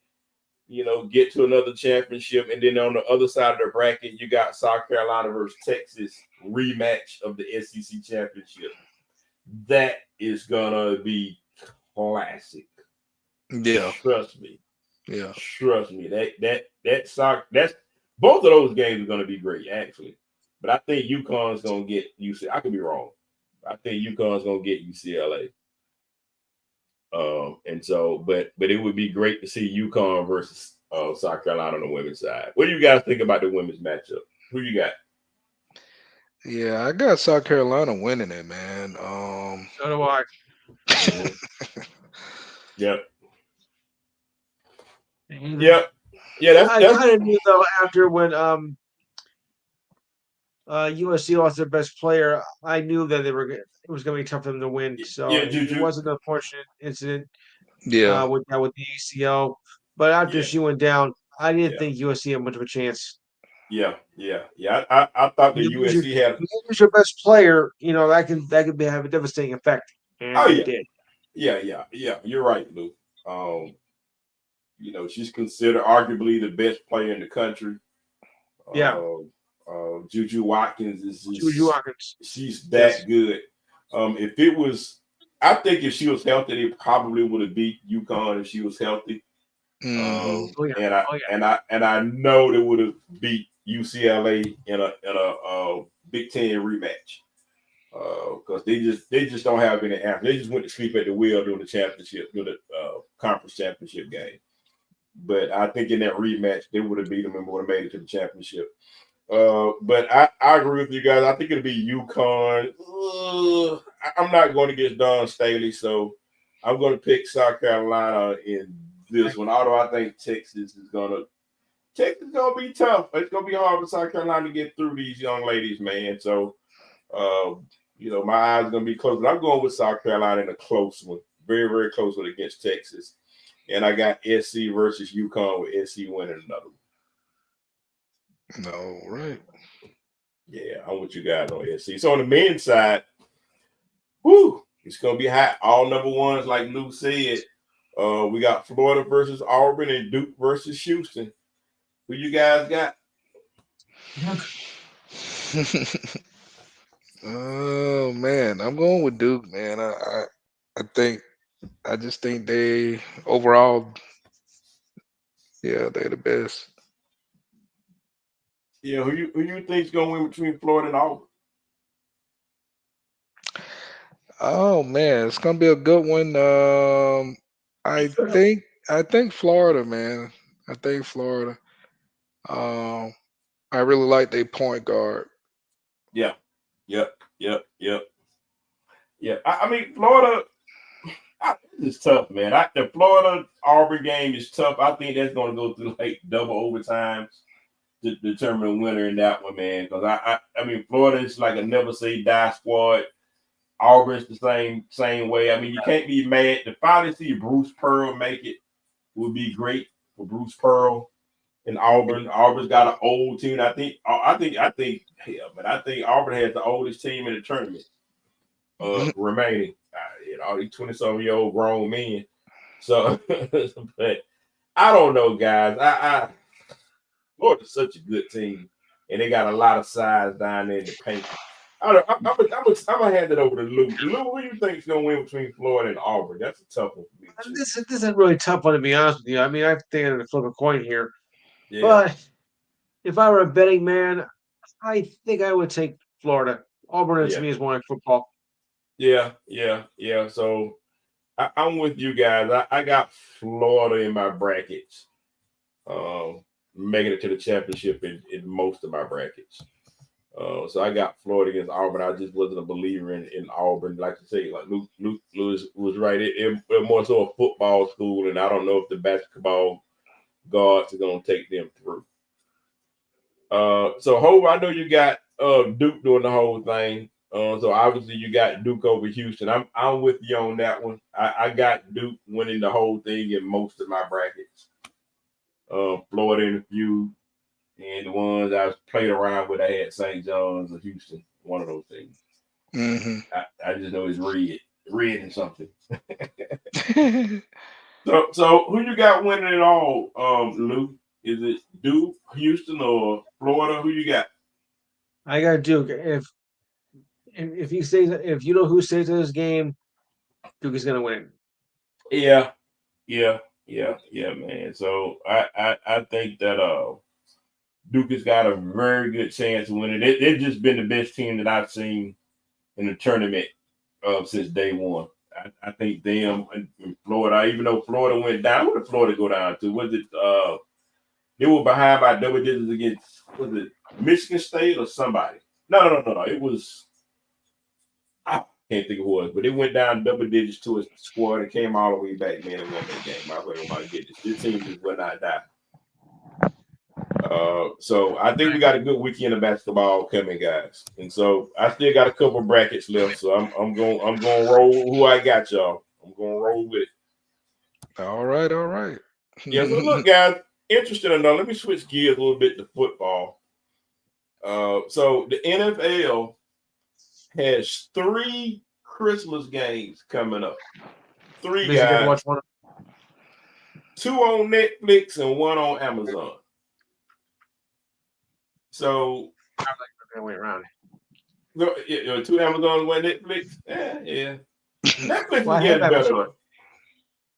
get to another championship. And then on the other side of the bracket, you got South Carolina versus Texas rematch of the SEC championship. That is gonna be classic. Yeah. Trust me. Yeah. Trust me. That's both of those games are gonna be great, actually. But I think UConn's gonna get UCLA. I could be wrong. I think UConn's gonna get UCLA. And so, but it would be great to see UConn versus South Carolina on the women's side. What do you guys think about the women's matchup? Who you got? Yeah, I got South Carolina winning it, man. So do I. Yep. Yeah, I kind of knew though after when USC lost their best player, I knew that it was going to be tough for them to win. So it was an unfortunate incident. Yeah. With the ACL, but after she went down, I didn't think USC had much of a chance. Yeah. I thought the USC had. You lose your best player, that could have a devastating effect. And it did. Yeah. You're right, Lou. She's considered arguably the best player in the country. Yeah. Juju Watkins is Juju Watkins. She's that good. If she was healthy, they probably would have beat UConn if she was healthy. And I know they would have beat UCLA in a Big Ten rematch. Because they just don't have any athletes. They just went to sleep at the wheel during the conference championship game. But I think in that rematch, they would have beat them and would have made it to the championship. But I agree with you guys. I think it'll be UConn. I'm not going to get Dawn Staley, so I'm going to pick South Carolina in this one. Although I think Texas is going to be tough. It's going to be hard for South Carolina to get through these young ladies, man. So, my eyes are going to be close. But I'm going with South Carolina in a close one. Very, very close one against Texas. And I got SC versus UConn with SC winning another one. No, right. Yeah, I'm with you guys on SC. So on the men's side, it's going to be hot. All number ones, like Lou said. We got Florida versus Auburn and Duke versus Houston. Who you guys got? Oh man, I'm going with Duke, man. I just think they overall, they're the best. Yeah, who you think's gonna win between Florida and Auburn? Oh man, it's gonna be a good one. I think Florida, man. I think Florida. I really like their point guard. Yeah. I mean, Florida. It's tough, man. The Florida Auburn game is tough. I think that's going to go through like double overtimes to determine the winner in that one, man. Because I mean, Florida is like a never say die squad. Auburn's the same way. I mean, you can't be mad. To finally see Bruce Pearl make it would be great for Bruce Pearl in Auburn. Auburn's got an old team. I think Auburn has the oldest team in the tournament remaining. All these 20-some-year-old grown men. So, but I don't know, guys. Florida's such a good team, and they got a lot of size down there in the paint. I'm gonna hand it over to Lou. Lou, who do you think is gonna win between Florida and Auburn? That's a tough one for me. This is a really tough one, to be honest with you. I mean, I think I'm going to flip a coin here. Yeah. But if I were a betting man, I think I would take Florida. Auburn to me is more like football. Yeah. So I'm with you guys. I got Florida in my brackets. Making it to the championship in most of my brackets. So I got Florida against Auburn. I just wasn't a believer in Auburn. Like you say, like Luke Lewis was right. It more so a football school, and I don't know if the basketball guards are going to take them through. So Hov, I know you got Duke doing the whole thing. So obviously you got Duke over Houston. I'm with you on that one. I got Duke winning the whole thing in most of my brackets. Florida in a few, and the ones I played around with, I had St. John's or Houston, one of those things. Mm-hmm. I just know it's red and something. So who you got winning it all, Lou? Is it Duke, Houston, or Florida? Who you got? I got Duke. If you know who stays in this game, Duke is gonna win. Yeah, man. So I think that Duke has got a very good chance of winning. They've just been the best team that I've seen in the tournament since day one. I think them in Florida, even though Florida went down, what did Florida go down to? Was it they were behind by double digits against, was it Michigan State or somebody? No. It was, I can't think of who it was, but it went down double digits to a squad and came all the way back, man, and won that game. I was like, oh my goodness, this team just will not die. So I think we got a good weekend of basketball coming, guys. And so I still got a couple brackets left. So I'm going roll who I got, y'all. I'm going to roll with it. All right. Yeah. So look, guys, interesting enough. Let me switch gears a little bit to football. So the NFL has 3 Christmas games coming up. 3 guys. Watch one. 2 on Netflix and 1 on Amazon. So I like the way around. 2 Amazon, 1 Netflix. Yeah. Netflix Well, is getting better.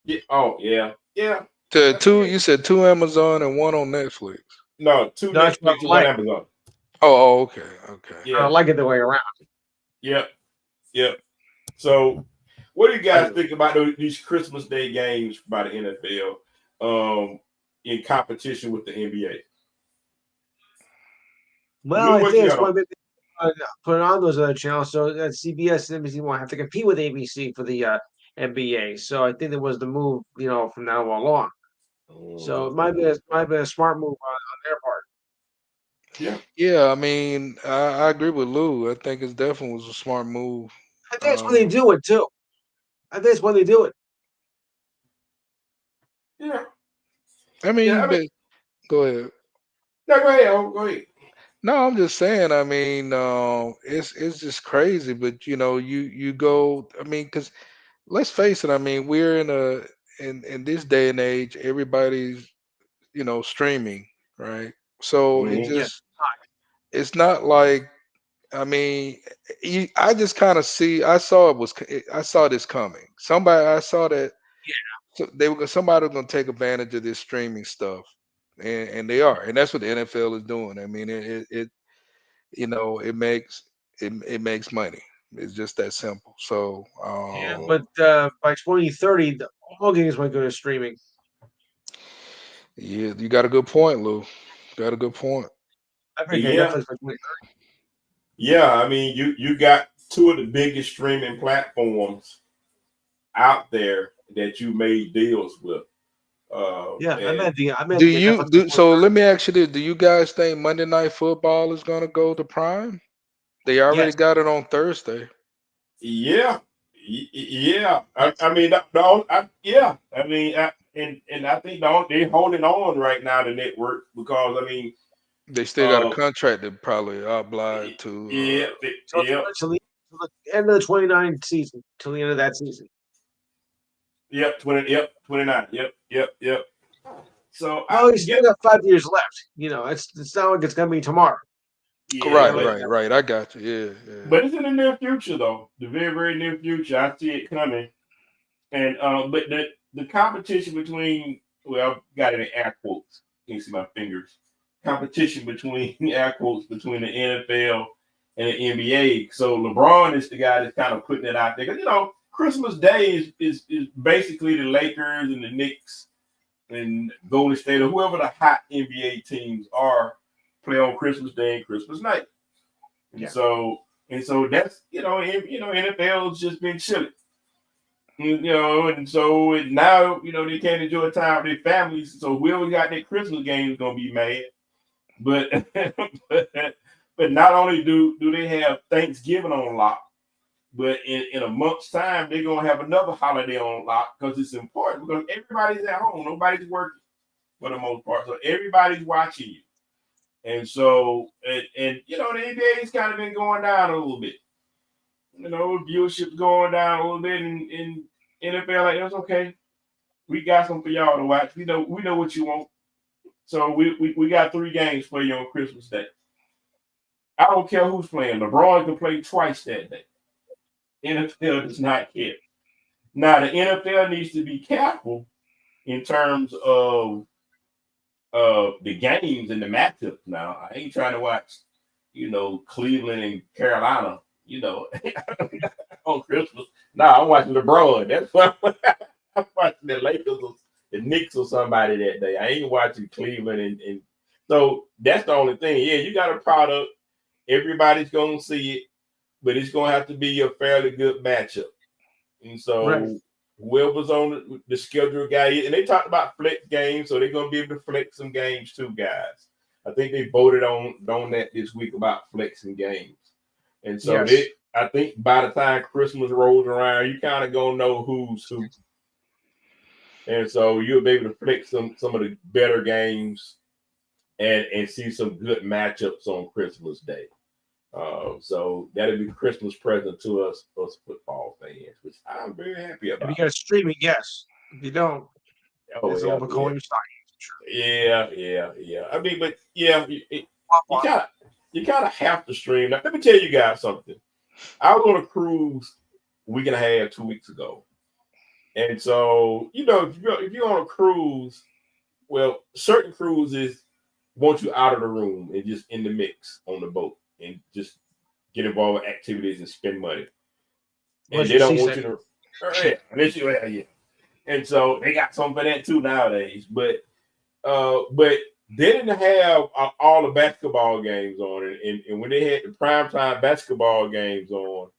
Yeah. You said 2 Amazon and 1 on Netflix. No, 2 Netflix and 1 Amazon. Oh, okay. Yeah. I like it the way around. Yep. So, what do you guys think about these Christmas Day games by the NFL in competition with the NBA? Well, I think it's one bit put it on those other channels, so that CBS and NBC won't have to compete with ABC for the NBA. So I think that was the move, from now on. So it might be a smart move on their part. Yeah. I mean, I agree with Lou. I think it definitely was a smart move. I think it's when they do it too. I think it's when they do it. Yeah. I mean, go ahead. No, go ahead. No, I'm just saying. I mean, it's just crazy. But you go. I mean, because let's face it. I mean, we're in this day and age, everybody's streaming, right? So it's not like, I mean, I just kind of see. I saw this coming. I saw that. So somebody was going to take advantage of this streaming stuff, and they are, and that's what the NFL is doing. I mean, it makes money. It's just that simple. So but by 2030, all games might go to streaming. Yeah, you got a good point, Lou. Got a good point. I think Netflix by 2030. Yeah, I mean, you got 2 of the biggest streaming platforms out there that you made deals with. Yeah, I meant the Do you NFL do so? Network. Let me ask you this: do you guys think Monday Night Football is going to go to Prime? They already Yes. got it on Thursday. Yeah, yeah. I mean, yeah. I mean, and I think they're holding on right now to network because I mean, They still got a contract that probably obliged to. yeah, So it's yeah, till the end of the 29 season, till the end of that season. yep, 29, yep. So Well, you still got 5 years left. You know, it's not like it's gonna be tomorrow. yeah, Right. I got you. Yeah. but it's in the near future though, the very, very near future. I see it coming, and but the competition between I've got it in air quotes. You can see my fingers. Competition between air quotes between the NFL and the NBA. So LeBron is the guy that's kind of putting it out there. Because Christmas Day is basically the Lakers and the Knicks and Golden State or whoever the hot NBA teams are play on Christmas Day and Christmas night. And so that's NFL's just been chilling. And so now they can't enjoy time with their families. So whoever got that Christmas game is gonna be mad. But but not only do they have Thanksgiving on lock, but in a month's time they're gonna have another holiday on lock because it's important because everybody's at home, nobody's working for the most part, so everybody's watching you. And so and the NBA's kind of been going down a little bit. Viewership's going down a little bit in NFL. Like that's okay. We got some for y'all to watch. We know what you want. So we got 3 games for you on Christmas Day. I don't care who's playing. LeBron can play twice that day. NFL does not care. Now the NFL needs to be careful in terms of the games and the matchups. Now I ain't trying to watch, Cleveland and Carolina, on Christmas. No, I'm watching LeBron. That's what I'm watching the Lakers or the Knicks or somebody that day. I ain't watching Cleveland and so that's the only thing. Yeah, you got a product. Everybody's gonna see it, but it's gonna have to be a fairly good matchup. And so whoever's on the schedule guy, and they talked about flex games, so they're gonna be able to flex some games too, guys. I think they voted on that this week about flexing games. And so I think by the time Christmas rolls around, you kind of gonna know who's who. And so you'll be able to flex some of the better games and see some good matchups on Christmas Day. So that'll be Christmas present to us football fans, which I'm very happy about. If you got streaming, yes. If you don't, it's all McCollum style. Yeah. I mean, but yeah, you kind of have to stream. Now, let me tell you guys something. I was on a cruise a week and a half, 2 weeks ago. And so, if you're on a cruise, well, certain cruises want you out of the room and just in the mix on the boat and just get involved with activities and spend money. And they don't want you to. Yeah. And so they got something for that too nowadays. But they didn't have all the basketball games on, and when they had the primetime basketball games on,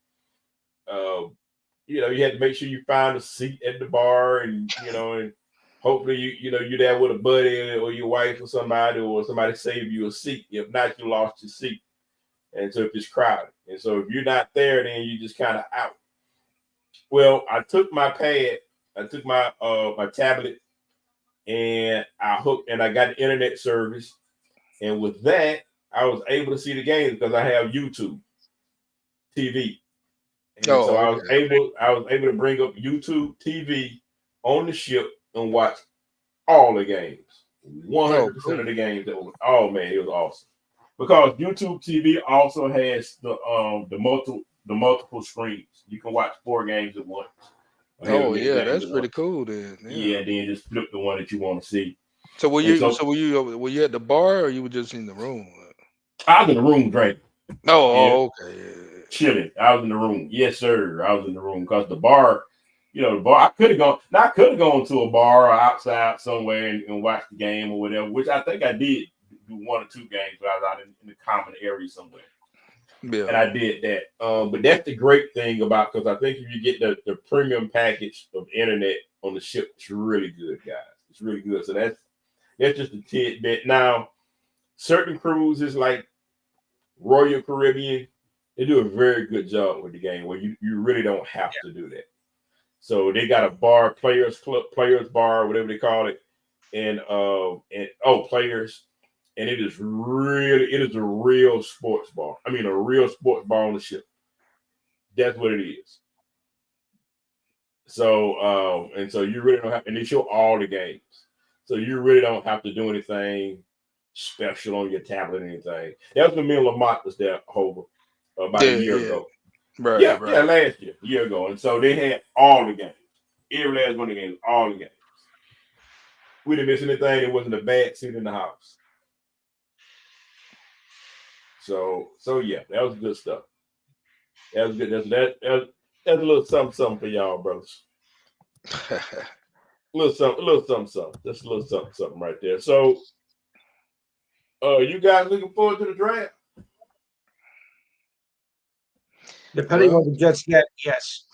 you had to make sure you find a seat at the bar, and and hopefully you're there with a buddy or your wife or somebody save you a seat. If not, you lost your seat. And so if it's crowded, and so if you're not there, then you just kind of out. Well, I took my pad, I took my my tablet, and I got the internet service, and with that, I was able to see the games because I have YouTube TV. And so I was able to bring up YouTube TV on the ship and watch all the games, 100% of the games. It was awesome because YouTube TV also has the multiple screens. You can watch 4 games at once. That's pretty cool then. Yeah, then just flip the one that you want to see. So were you at the bar or you were just in the room? I was in the room drinking. Okay. Chilling. I was in the room. Yes, sir. I was in the room because the bar, I could have gone to a bar or outside somewhere and watched the game or whatever, which I think I did do 1 or 2 games, but I was out in the common area somewhere. Yeah. and I did that. But that's the great thing about, because I think if you get the premium package of internet on the ship, it's really good, guys. It's really good. So that's just a tidbit. Now, certain cruises like Royal Caribbean, they do a very good job with the game where you really don't have to do that. So they got a bar, players bar, whatever they call it, and players, and it is a real sports bar. I mean, a real sports bar on the ship. That's what it is. So and so you really don't have, and they show all the games. So you really don't have to do anything special on your tablet or anything. That was when me and Lamont was there, Hover, about a year ago. Right, yeah, right. last year, a year ago. And so they had all the games. Every last one of the games, all the games. We didn't miss anything. It wasn't a bad seat in the house. So yeah, that was good stuff. That was good. That's a little something for y'all, brothers. A little something. That's a little something right there. So you guys looking forward to the draft? Depending on the Jets get, yes.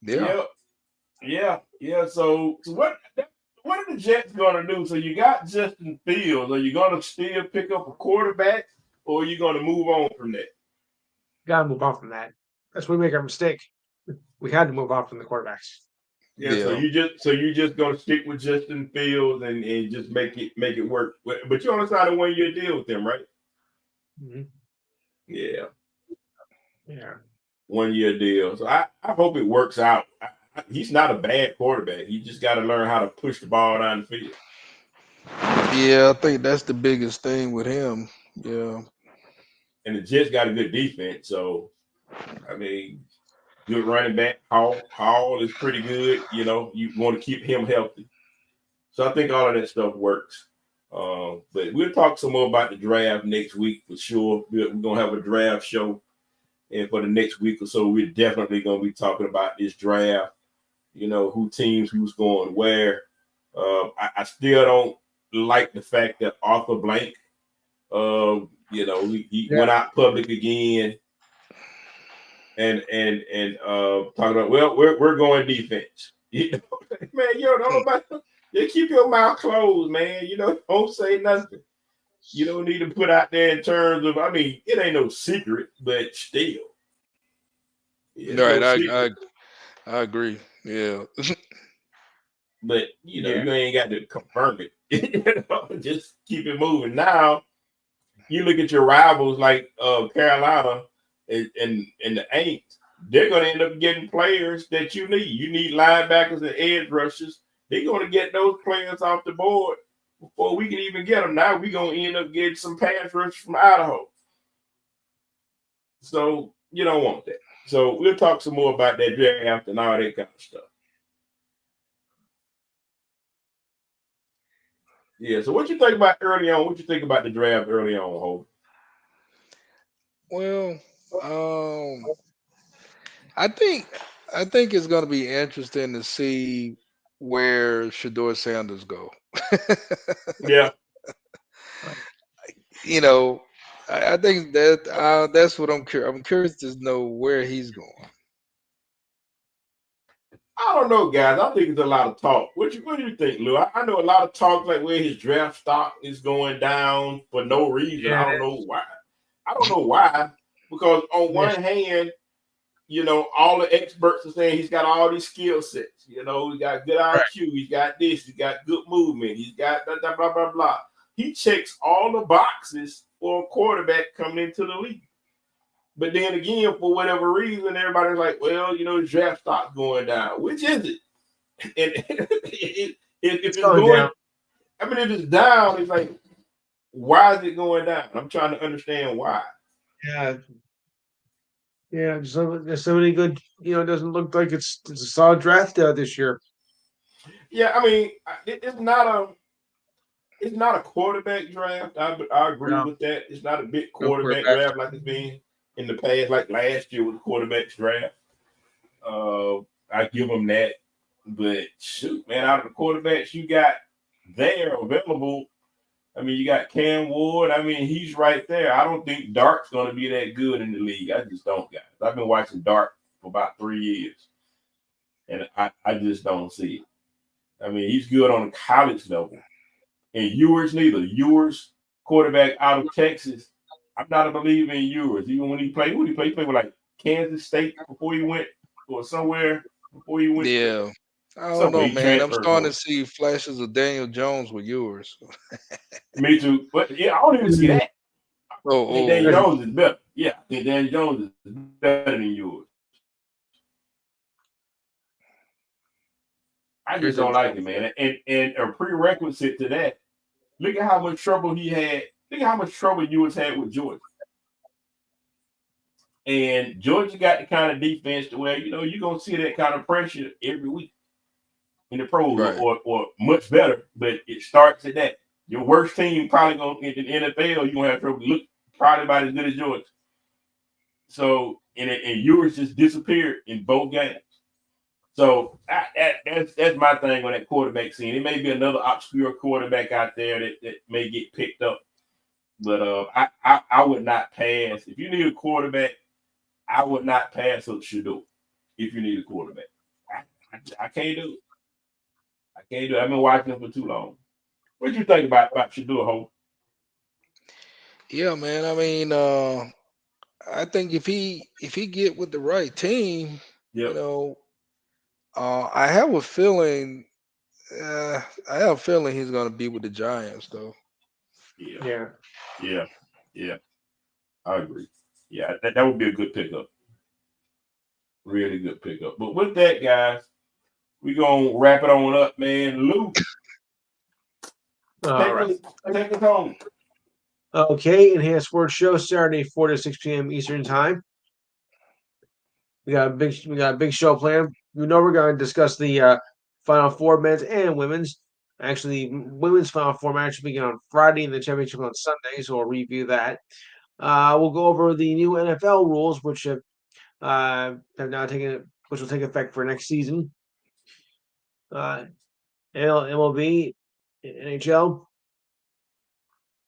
Yeah. So what are the Jets going to do? So you got Justin Fields. Are you going to still pick up a quarterback, or are you going to move on from that? Got to move on from that. That's where we make our mistake. We had to move on from the quarterbacks. Yeah. So you just going to stick with Justin Fields and just make it work. But you on the side of 1 year deal with them, right? Mm-hmm. Yeah. 1 year deal. So I hope it works out. He's not a bad quarterback. He just got to learn how to push the ball down the field. Yeah, I think that's the biggest thing with him. Yeah. And the Jets got a good defense. So, I mean, good running back. Hall is pretty good. You know, you want to keep him healthy. So I think all of that stuff works. But we'll talk some more about the draft next week for sure. We're going to have a draft show. And for the next week or so, we're definitely going to be talking about this draft. You know, who's going where. I still don't like the fact that Arthur Blank, he went out public again and talking about, well, we're going defense. You know, man, you keep your mouth closed, man. You know, don't say nothing. You don't need to put out there in terms of, I mean, it ain't no secret, but still. Right, I agree. Yeah. But you ain't got to confirm it. Just keep it moving. Now you look at your rivals like Carolina and the Aints. They're going to end up getting players that you need. You need linebackers and edge rushers. They're going to get those players off the board before we can even get them. Now we're going to end up getting some pass rushers from Idaho. So you don't want that. So we'll talk some more about that draft and all that kind of stuff. Yeah. So what you think about early on? What you think about the draft early on, Hope? Well, I think it's going to be interesting to see where Shedeur Sanders go. Yeah. You know, I think that's what I'm curious. I'm curious to know where he's going. I don't know, guys. I think it's a lot of talk. What do you think, Lou? I know a lot of talk like where his draft stock is going down for no reason. Yeah. I don't know why. Because on one hand, you know, all the experts are saying he's got all these skill sets. You know, he got good IQ. Right. He's got this. He's got good movement. He's got blah, blah, blah, blah, blah. He checks all the boxes for a quarterback coming into the league. But then again, for whatever reason, everybody's like, well, you know, the draft stock's going down. Which is it? And if it's going down, I mean, if it's down, it's like, why is it going down? I'm trying to understand why. Yeah, there's so many good, you know, it doesn't look like it's a solid draft this year. Yeah, I mean, it's not a quarterback draft. I agree with that. It's not a big quarterback draft like it's been in the past, like last year with the quarterback's draft. I give them that. But shoot, man, out of the quarterbacks you got there available, I mean, you got Cam Ward. I mean, he's right there. I don't think Dart's going to be that good in the league. I just don't, guys. I've been watching Dart for about 3 years, and I just don't see it. I mean, he's good on a college level. And Ewers neither. Ewers, quarterback out of Texas. I'm not a believer in Ewers. Even when he played, he played with like Kansas State before he went, or somewhere before he went. Yeah. I don't Somewhere know, he man. I'm transferred starting from. to see flashes of Daniel Jones with yours. Me too. But yeah, I don't even see that. I think Daniel Oh, Jones is better. Yeah, I think Daniel Jones is better than yours. I just don't like it, man. And a prerequisite to that, look at how much trouble he had. Look at how much trouble Ewers had with Georgia. And Georgia got the kind of defense to where, you're going to see that kind of pressure every week in the pros, right. or much better, but it starts at that. Your worst team probably going to, in the NFL, you're going to have trouble. Look probably about as good as Georgia. So, and Ewers just disappeared in both games. So that's my thing on that quarterback scene. It may be another obscure quarterback out there that may get picked up, but I would not pass. If you need a quarterback, I would not pass up Shedeur. If you need a quarterback, I can't do it. I can't do it. I've been watching him for too long. What do you think about Shedeur, Ho? Yeah, man. I mean, I think if he get with the right team, Yep. I have a feeling. I have a feeling he's going to be with the Giants, though. Yeah. I agree. Yeah, that would be a good pickup. Really good pickup. But with that, guys, we're going to wrap it on up, man. Luke, take us home. Okay, Enhanced Sports Show, Saturday, 4 to 6 p.m. Eastern Time. We got a big show planned. We're going to discuss the Final Four, men's and women's. Actually, women's Final Four match will begin on Friday and the championship on Sunday, so we'll review that. We'll go over the new NFL rules, which have now taken, which will take effect for next season. MLB, NHL.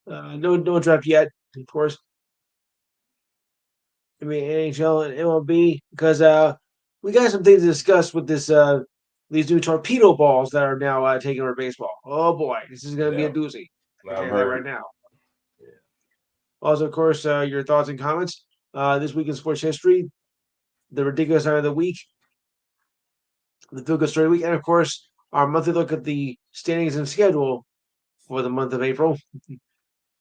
No draft yet, of course. I mean, NHL and MLB, because we got some things to discuss with this these new torpedo balls that are now taking over baseball. Oh boy, this is going to be a doozy. I tell you that right now. Yeah. Also, of course, your thoughts and comments this week in sports history, the ridiculous night of the week, the feel good story week, and of course, our monthly look at the standings and schedule for the month of April.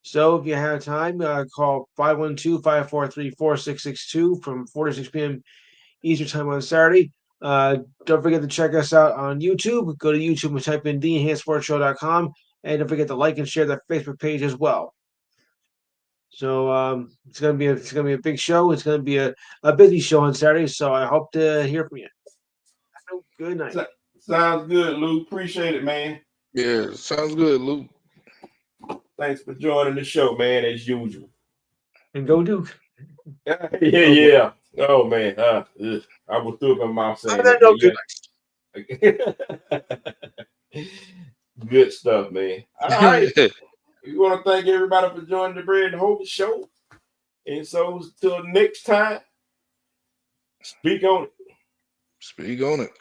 So if you have time, call 512-543-4662 from 4 to 6 p.m. Eastern Time on Saturday. Don't forget to check us out on YouTube. Go to YouTube and type in theenhancedsportshow.com. And don't forget to like and share the Facebook page as well. So it's gonna be a big show. It's gonna be a busy show on Saturday. So I hope to hear from you. Have a good night. Sounds good, Luke. Appreciate it, man. Yeah, sounds good, Luke. Thanks for joining the show, man, as usual. And go Duke. Yeah. Oh, man. I was through my mouth saying that. No good. Good stuff, man. All right. We want to thank everybody for joining the Bread and Hope show. And so, till next time, speak on it. Speak on it.